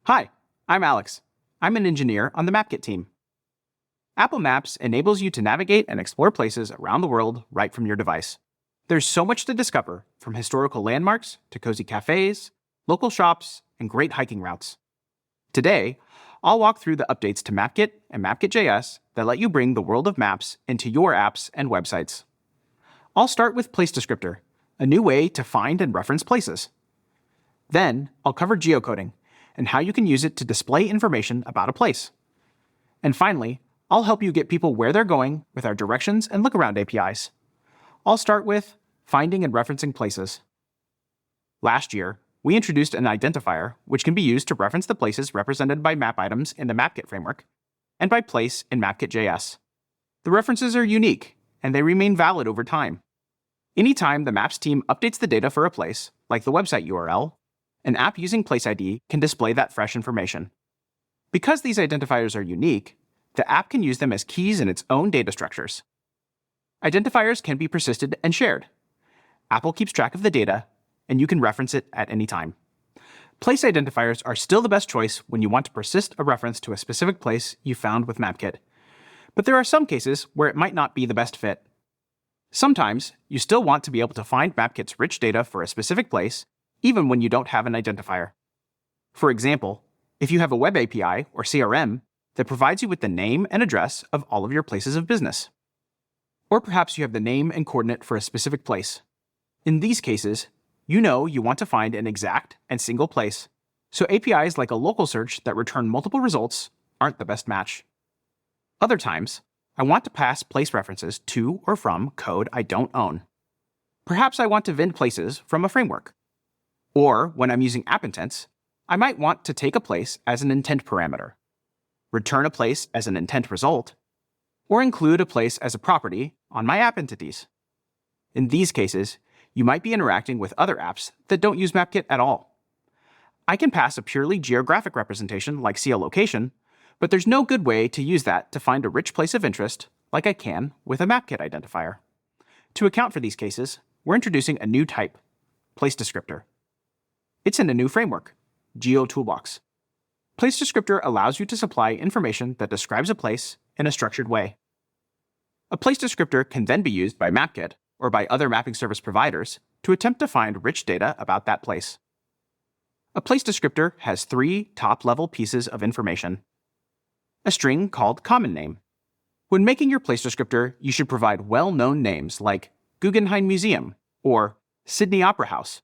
Hi, I'm Alex. I'm an engineer on the MapKit team. Apple Maps enables you to navigate and explore places around the world right from your device. There's so much to discover, from historical landmarks to cozy cafes, local shops, and great hiking routes. Today, I'll walk through the updates to MapKit and MapKit JS that let you bring the world of maps into your apps and websites. I'll start with Place Descriptor, a new way to find and reference places. Then, I'll cover geocoding and how you can use it to display information about a place. And finally, I'll help you get people where they're going with our directions and lookaround APIs. I'll start with finding and referencing places. Last year, we introduced an identifier which can be used to reference the places represented by map items in the MapKit framework and by place in MapKit JS. The references are unique, and they remain valid over time. Anytime the Maps team updates the data for a place, like the website URL, an app using Place ID can display that fresh information. Because these identifiers are unique, the app can use them as keys in its own data structures. Identifiers can be persisted and shared. Apple keeps track of the data, and you can reference it at any time. Place identifiers are still the best choice when you want to persist a reference to a specific place you found with MapKit. But there are some cases where it might not be the best fit. Sometimes, you still want to be able to find MapKit's rich data for a specific place, even when you don't have an identifier. For example, if you have a web API or CRM that provides you with the name and address of all of your places of business. Or perhaps you have the name and coordinate for a specific place. In these cases, you know you want to find an exact and single place, so APIs like a local search that return multiple results aren't the best match. Other times, I want to pass place references to or from code I don't own. Perhaps I want to vend places from a framework. Or, when I'm using app intents, I might want to take a place as an intent parameter, return a place as an intent result, or include a place as a property on my app entities. In these cases, you might be interacting with other apps that don't use MapKit at all. I can pass a purely geographic representation like geolocation, but there's no good way to use that to find a rich place of interest like I can with a MapKit identifier. To account for these cases, we're introducing a new type, Place Descriptor. It's in a new framework, GeoToolbox. Place Descriptor allows you to supply information that describes a place in a structured way. A place descriptor can then be used by MapKit or by other mapping service providers to attempt to find rich data about that place. A place descriptor has 3 top-level pieces of information. A string called common name. When making your place descriptor, you should provide well-known names like Guggenheim Museum or Sydney Opera House.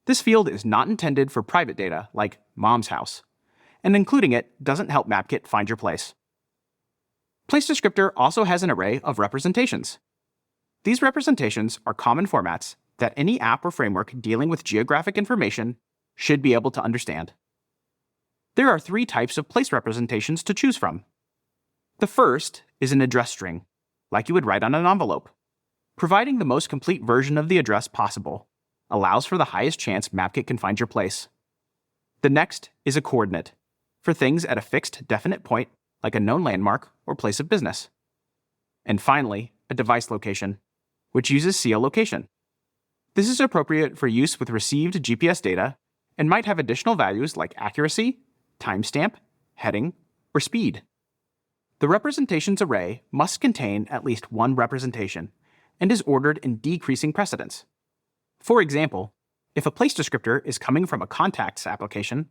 This field is not intended for private data like Mom's House, and including it doesn't help MapKit find your place. Place Descriptor also has an array of representations. These representations are common formats that any app or framework dealing with geographic information should be able to understand. There are 3 types of place representations to choose from. The first is an address string, like you would write on an envelope. Providing the most complete version of the address possible allows for the highest chance MapKit can find your place. The next is a coordinate, for things at a fixed, definite point, like a known landmark or place of business. And finally, a device location, which uses geolocation. This is appropriate for use with received GPS data and might have additional values like accuracy, timestamp, heading, or speed. The representations array must contain at least one representation and is ordered in decreasing precedence. For example, if a place descriptor is coming from a contacts application,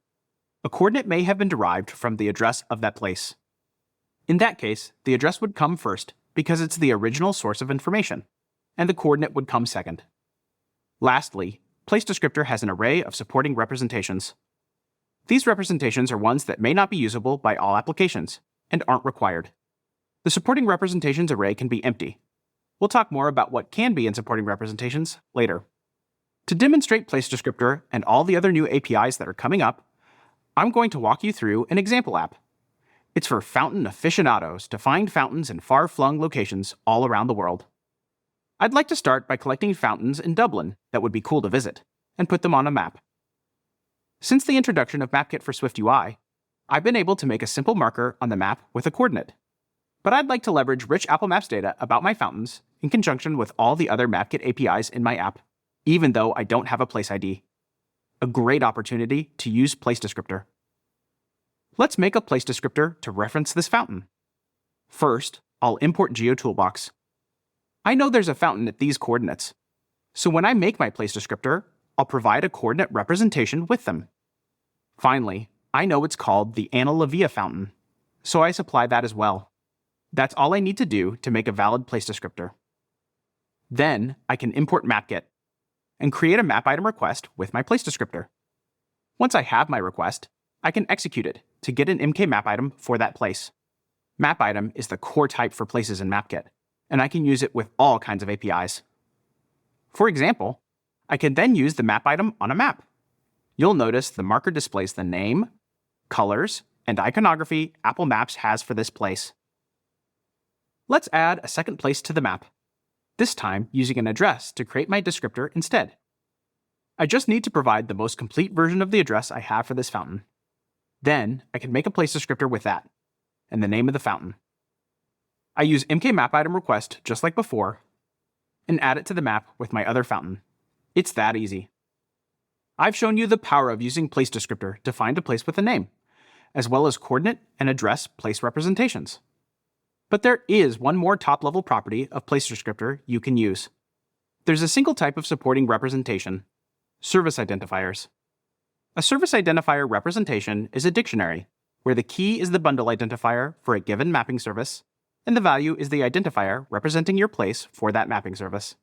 a coordinate may have been derived from the address of that place. In that case, the address would come first because it's the original source of information, and the coordinate would come second. Lastly, place descriptor has an array of supporting representations. These representations are ones that may not be usable by all applications and aren't required. The supporting representations array can be empty. We'll talk more about what can be in supporting representations later. To demonstrate place descriptor and all the other new APIs that are coming up, I'm going to walk you through an example app. It's for fountain aficionados to find fountains in far-flung locations all around the world. I'd like to start by collecting fountains in Dublin that would be cool to visit, and put them on a map. Since the introduction of MapKit for SwiftUI, I've been able to make a simple marker on the map with a coordinate. But I'd like to leverage rich Apple Maps data about my fountains in conjunction with all the other MapKit APIs in my app, even though I don't have a place ID. A great opportunity to use Place Descriptor. Let's make a place descriptor to reference this fountain. First, I'll import GeoToolbox. I know there's a fountain at these coordinates, so when I make my place descriptor, I'll provide a coordinate representation with them. Finally, I know it's called the Ana Lucia fountain, so I supply that as well. That's all I need to do to make a valid place descriptor. Then I can import MapKit and create a map item request with my place descriptor. Once I have my request, I can execute it to get an MK map item for that place. Map item is the core type for places in MapKit, and I can use it with all kinds of APIs. For example, I can then use the map item on a map. You'll notice the marker displays the name, colors, and iconography Apple Maps has for this place. Let's add a second place to the map, this time using an address to create my descriptor instead. I just need to provide the most complete version of the address I have for this fountain. Then I can make a place descriptor with that, and the name of the fountain. I use MKMapItemRequest just like before, and add it to the map with my other fountain. It's that easy. I've shown you the power of using place descriptor to find a place with a name, as well as coordinate and address place representations. But there is one more top-level property of place descriptor you can use. There's a single type of supporting representation, service identifiers. A service identifier representation is a dictionary, where the key is the bundle identifier for a given mapping service, and the value is the identifier representing your place for that mapping service.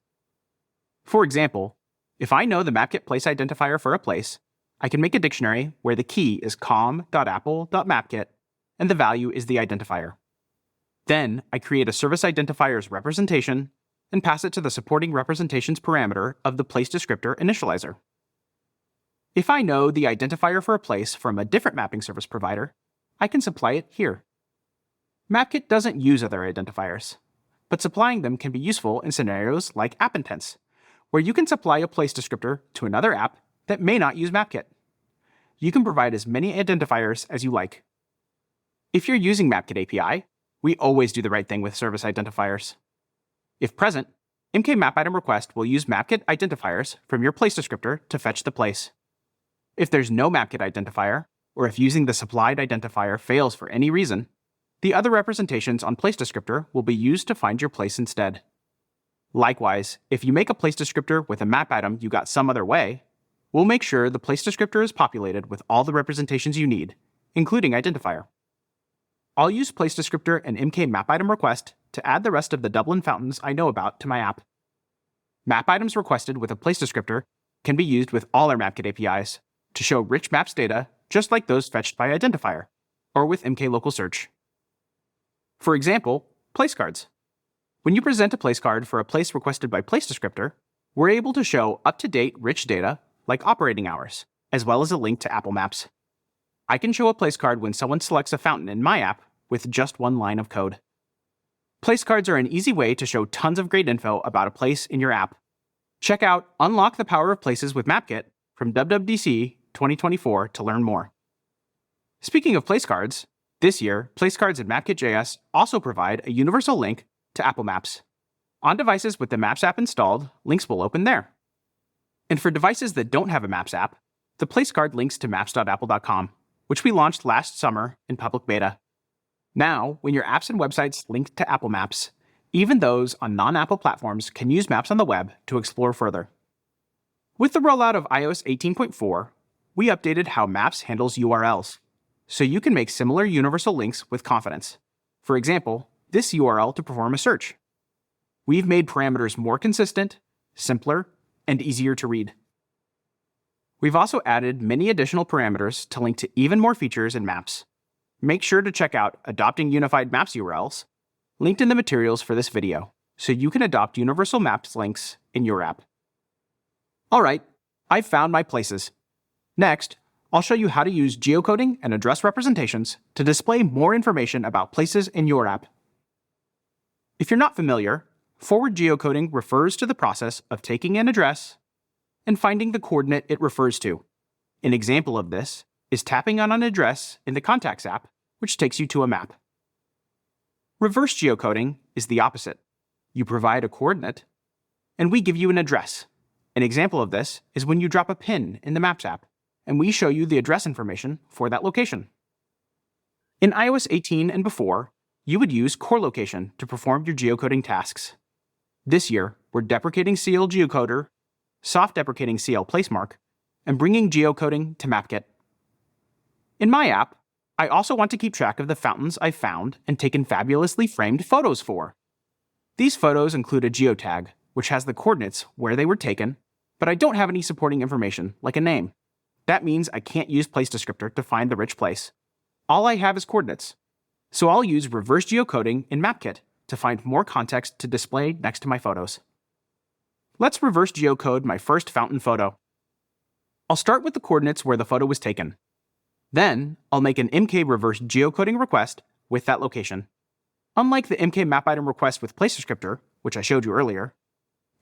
For example, if I know the MapKit place identifier for a place, I can make a dictionary where the key is com.apple.mapkit and the value is the identifier. Then I create a service identifier's representation and pass it to the supporting representations parameter of the place descriptor initializer. If I know the identifier for a place from a different mapping service provider, I can supply it here. MapKit doesn't use other identifiers, but supplying them can be useful in scenarios like app intents, where you can supply a place descriptor to another app that may not use MapKit. You can provide as many identifiers as you like. If you're using MapKit API, we always do the right thing with service identifiers. If present, MKMapItemRequest will use MapKit identifiers from your place descriptor to fetch the place. If there's no MapKit identifier, or if using the supplied identifier fails for any reason, the other representations on place descriptor will be used to find your place instead. Likewise, if you make a place descriptor with a map item you got some other way, we'll make sure the place descriptor is populated with all the representations you need, including identifier. I'll use place descriptor and MKMapItemRequest to add the rest of the Dublin fountains I know about to my app. Map items requested with a place descriptor can be used with all our MapKit APIs to show rich maps data just like those fetched by identifier, or with MK local search. For example, place cards. When you present a place card for a place requested by place descriptor, we're able to show up-to-date rich data like operating hours, as well as a link to Apple Maps. I can show a place card when someone selects a fountain in my app with just one line of code. Place cards are an easy way to show tons of great info about a place in your app. Check out Unlock the Power of Places with MapKit from WWDC25 to learn more. Speaking of place cards, this year, place cards in MapKit JS also provide a universal link to Apple Maps. On devices with the Maps app installed, links will open there. And for devices that don't have a Maps app, the place card links to maps.apple.com, which we launched last summer in public beta. Now, when your apps and websites link to Apple Maps, even those on non-Apple platforms can use Maps on the web to explore further. With the rollout of iOS 18.4, we updated how Maps handles URLs, so you can make similar universal links with confidence. For example, this URL to perform a search. We've made parameters more consistent, simpler, and easier to read. We've also added many additional parameters to link to even more features in Maps. Make sure to check out Adopting Unified Maps URLs, linked in the materials for this video, so you can adopt universal Maps links in your app. Alright, I've found my places. Next, I'll show you how to use geocoding and address representations to display more information about places in your app. If you're not familiar, forward geocoding refers to the process of taking an address and finding the coordinate it refers to. An example of this is tapping on an address in the Contacts app, which takes you to a map. Reverse geocoding is the opposite. You provide a coordinate, and we give you an address. An example of this is when you drop a pin in the Maps app, and we show you the address information for that location. In iOS 18 and before, you would use core location to perform your geocoding tasks. This year, we're deprecating CL Geocoder, soft deprecating CL Placemark, and bringing geocoding to MapKit. In my app, I also want to keep track of the fountains I've found and taken fabulously framed photos for. These photos include a geotag, which has the coordinates where they were taken, but I don't have any supporting information, like a name. That means I can't use place descriptor to find the rich place. All I have is coordinates. So I'll use reverse geocoding in MapKit to find more context to display next to my photos. Let's reverse geocode my first fountain photo. I'll start with the coordinates where the photo was taken. Then, I'll make an MK reverse geocoding request with that location. Unlike the MK map item request with place descriptor, which I showed you earlier,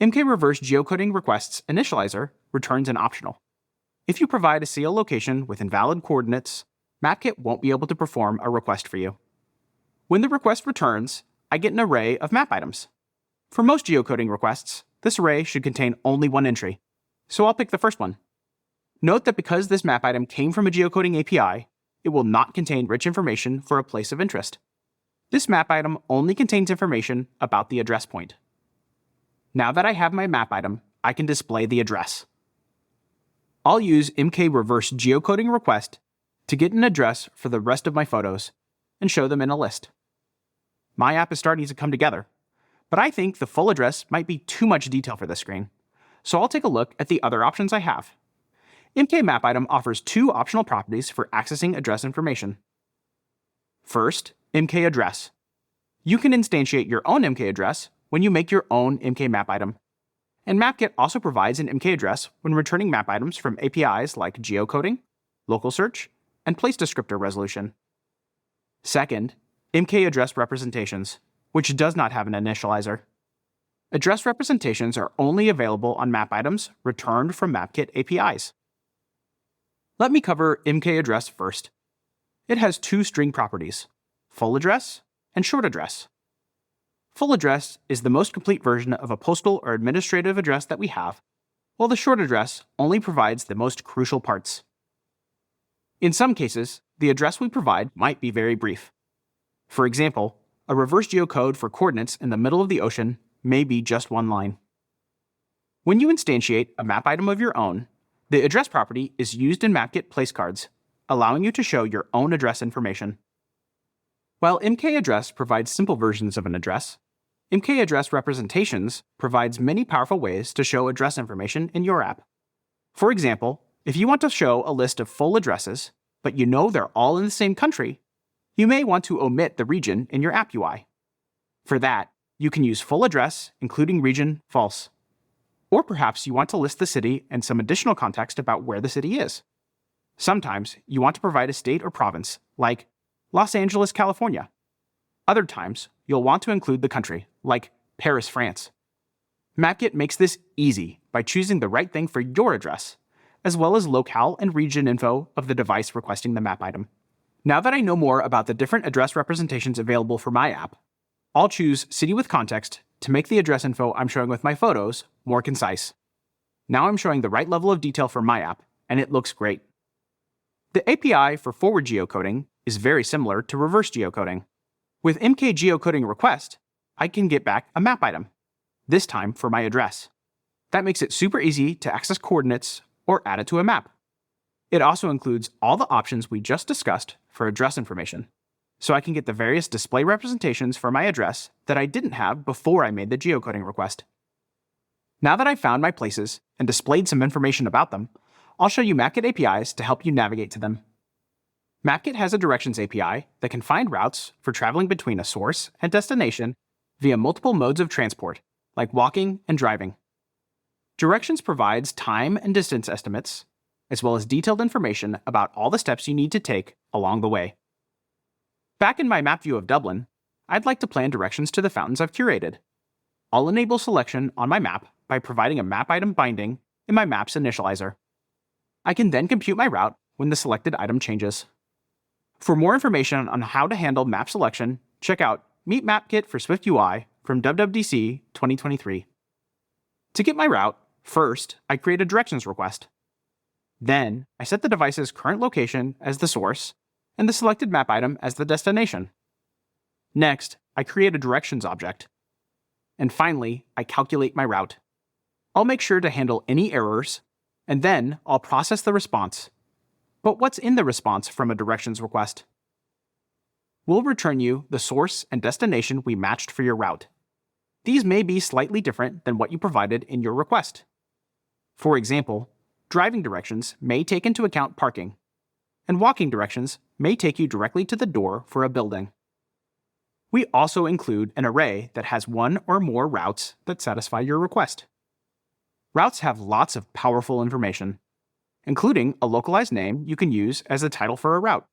MK reverse geocoding request's initializer returns an optional. If you provide a CL location with invalid coordinates, MapKit won't be able to perform a request for you. When the request returns, I get an array of map items. For most geocoding requests, this array should contain only one entry, so I'll pick the first one. Note that because this map item came from a geocoding API, it will not contain rich information for a place of interest. This map item only contains information about the address point. Now that I have my map item, I can display the address. I'll use MK reverse geocoding request to get an address for the rest of my photos and show them in a list. My app is starting to come together, but I think the full address might be too much detail for this screen, so I'll take a look at the other options I have. MK map item offers two optional properties for accessing address information. First, MK address. You can instantiate your own MK address when you make your own MK map item. And MapKit also provides an MK address when returning map items from APIs like geocoding, local search, and place descriptor resolution. Second, MK address representations, which does not have an initializer. Address representations are only available on map items returned from MapKit APIs. Let me cover MK address first. It has two string properties, full address and short address. Full address is the most complete version of a postal or administrative address that we have, while the short address only provides the most crucial parts. In some cases, the address we provide might be very brief. For example, a reverse geocode for coordinates in the middle of the ocean may be just one line. When you instantiate a map item of your own, the address property is used in MapKit placecards, allowing you to show your own address information. While MK address provides simple versions of an address, MK address representations provides many powerful ways to show address information in your app. For example, if you want to show a list of full addresses, but you know they're all in the same country, you may want to omit the region in your app UI. For that, you can use full address, including region, false. Or perhaps you want to list the city and some additional context about where the city is. Sometimes you want to provide a state or province, like Los Angeles, California. Other times, you'll want to include the country, like Paris, France. MapKit makes this easy by choosing the right thing for your address, as well as locale and region info of the device requesting the map item. Now that I know more about the different address representations available for my app, I'll choose City with Context to make the address info I'm showing with my photos more concise. Now I'm showing the right level of detail for my app, and it looks great. The API for forward geocoding is very similar to reverse geocoding. With MK geocoding request, I can get back a map item, this time for my address. That makes it super easy to access coordinates or add it to a map. It also includes all the options we just discussed for address information, so I can get the various display representations for my address that I didn't have before I made the geocoding request. Now that I've found my places and displayed some information about them, I'll show you MapKit APIs to help you navigate to them. MapKit has a directions API that can find routes for traveling between a source and destination via multiple modes of transport, like walking and driving. Directions provides time and distance estimates, as well as detailed information about all the steps you need to take along the way. Back in my map view of Dublin, I'd like to plan directions to the fountains I've curated. I'll enable selection on my map by providing a map item binding in my map's initializer. I can then compute my route when the selected item changes. For more information on how to handle map selection, check out Meet MapKit for SwiftUI from WWDC 2023. To get my route, first, I create a directions request. Then, I set the device's current location as the source and the selected map item as the destination. Next, I create a directions object. And finally, I calculate my route. I'll make sure to handle any errors, and then I'll process the response. But what's in the response from a directions request? We'll return you the source and destination we matched for your route. These may be slightly different than what you provided in your request. For example, driving directions may take into account parking, and walking directions may take you directly to the door for a building. We also include an array that has one or more routes that satisfy your request. Routes have lots of powerful information, including a localized name you can use as the title for a route,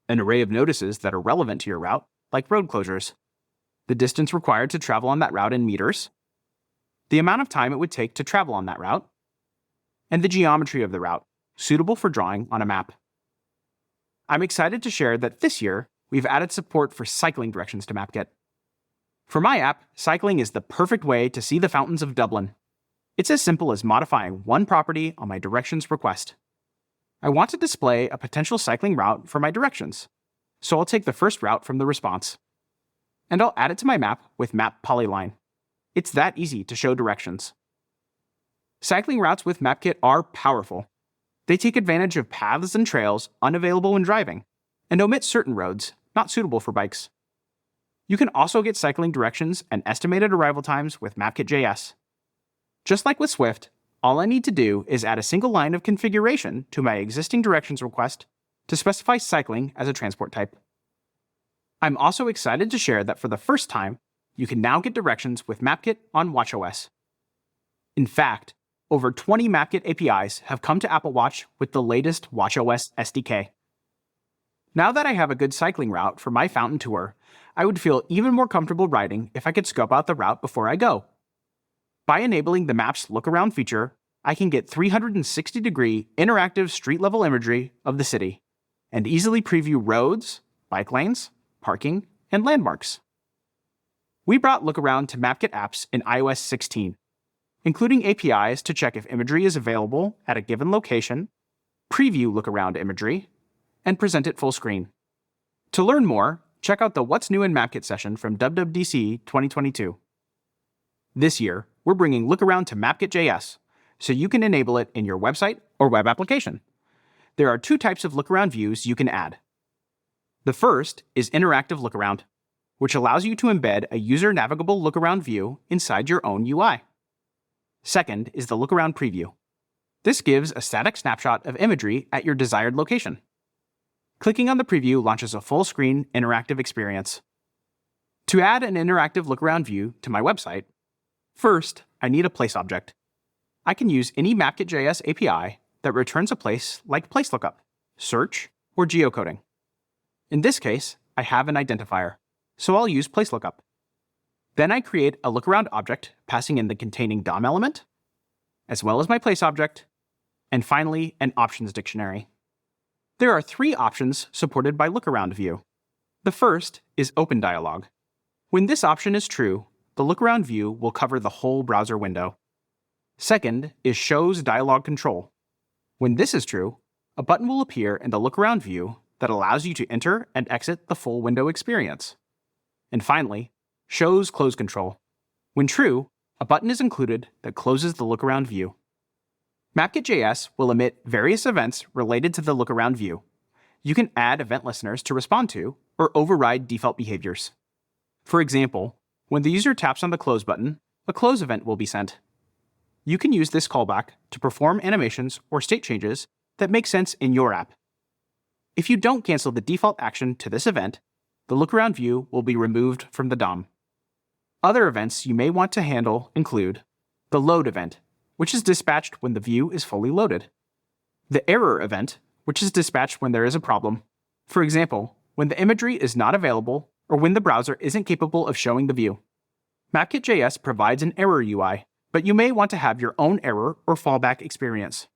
an array of notices that are relevant to your route, like road closures, the distance required to travel on that route in meters, the amount of time it would take to travel on that route, and the geometry of the route, suitable for drawing on a map. I'm excited to share that this year, we've added support for cycling directions to MapKit. For my app, cycling is the perfect way to see the fountains of Dublin. It's as simple as modifying one property on my directions request. I want to display a potential cycling route for my directions, so I'll take the first route from the response. And I'll add it to my map with Map Polyline. It's that easy to show directions. Cycling routes with MapKit are powerful. They take advantage of paths and trails unavailable when driving, and omit certain roads not suitable for bikes. You can also get cycling directions and estimated arrival times with MapKit JS. Just like with Swift, all I need to do is add a single line of configuration to my existing directions request to specify cycling as a transport type. I'm also excited to share that for the first time, you can now get directions with MapKit on watchOS. In fact, over 20 MapKit APIs have come to Apple Watch with the latest watchOS SDK. Now that I have a good cycling route for my fountain tour, I would feel even more comfortable riding if I could scope out the route before I go. By enabling the Maps Look-Around feature, I can get 360-degree interactive street-level imagery of the city, and easily preview roads, bike lanes, parking, and landmarks. We brought Look-Around to MapKit apps in iOS 16, including APIs to check if imagery is available at a given location, preview Look-Around imagery, and present it full screen. To learn more, check out the What's New in MapKit session from WWDC25. This year, we're bringing Look-Around to MapKit JS, so you can enable it in your website or web application. There are two types of Look-Around views you can add. The first is Interactive Look-Around, which allows you to embed a user-navigable Look-Around view inside your own UI. Second is the Look-Around Preview. This gives a static snapshot of imagery at your desired location. Clicking on the preview launches a full-screen interactive experience. To add an interactive Look-Around view to my website, first, I need a place object. I can use any MapKit JS API that returns a place like PlaceLookup, search, or geocoding. In this case, I have an identifier, so I'll use PlaceLookup. Then I create a Look-Around object passing in the containing DOM element, as well as my place object, and finally, an options dictionary. There are three options supported by Look-Around view. The first is Open Dialog. When this option is true, the Look-Around view will cover the whole browser window. Second is Shows Dialog Control. When this is true, a button will appear in the Look-Around view that allows you to enter and exit the full window experience. And finally, Shows Close Control. When true, a button is included that closes the Look-Around view. MapKit JS will emit various events related to the Look-Around view. You can add event listeners to respond to or override default behaviors. For example, when the user taps on the Close button, a close event will be sent. You can use this callback to perform animations or state changes that make sense in your app. If you don't cancel the default action to this event, the Look-Around view will be removed from the DOM. Other events you may want to handle include the Load event, which is dispatched when the view is fully loaded. The Error event, which is dispatched when there is a problem. For example, when the imagery is not available or when the browser isn't capable of showing the view. MapKit JS provides an error UI, but you may want to have your own error or fallback experience.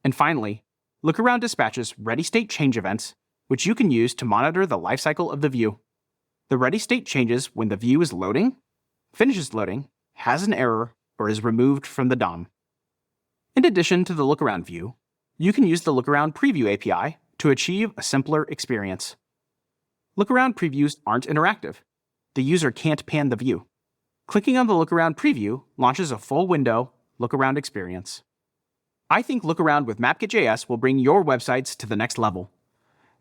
And finally, Look-Around dispatches ready state change events, which you can use to monitor the lifecycle of the view. The ready state changes when the view is loading, finishes loading, has an error, or is removed from the DOM. In addition to the Look-Around view, you can use the Look-Around Preview API to achieve a simpler experience. Look-around previews aren't interactive. The user can't pan the view. Clicking on the look-around preview launches a full window look-around experience. I think look-around with MapKit JS will bring your websites to the next level.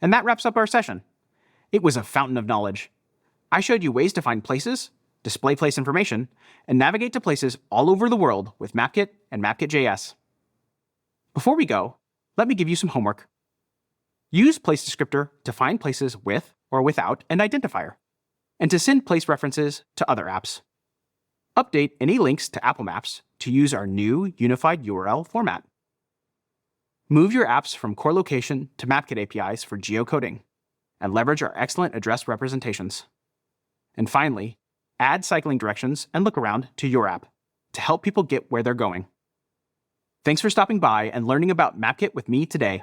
And that wraps up our session. It was a fountain of knowledge. I showed you ways to find places, display place information, and navigate to places all over the world with MapKit and MapKit JS. Before we go, let me give you some homework. Use place descriptor to find places with or without an identifier, and to send place references to other apps. Update any links to Apple Maps to use our new unified URL format. Move your apps from core location to MapKit APIs for geocoding, and leverage our excellent address representations. And finally, add cycling directions and look-around to your app to help people get where they're going. Thanks for stopping by and learning about MapKit with me today.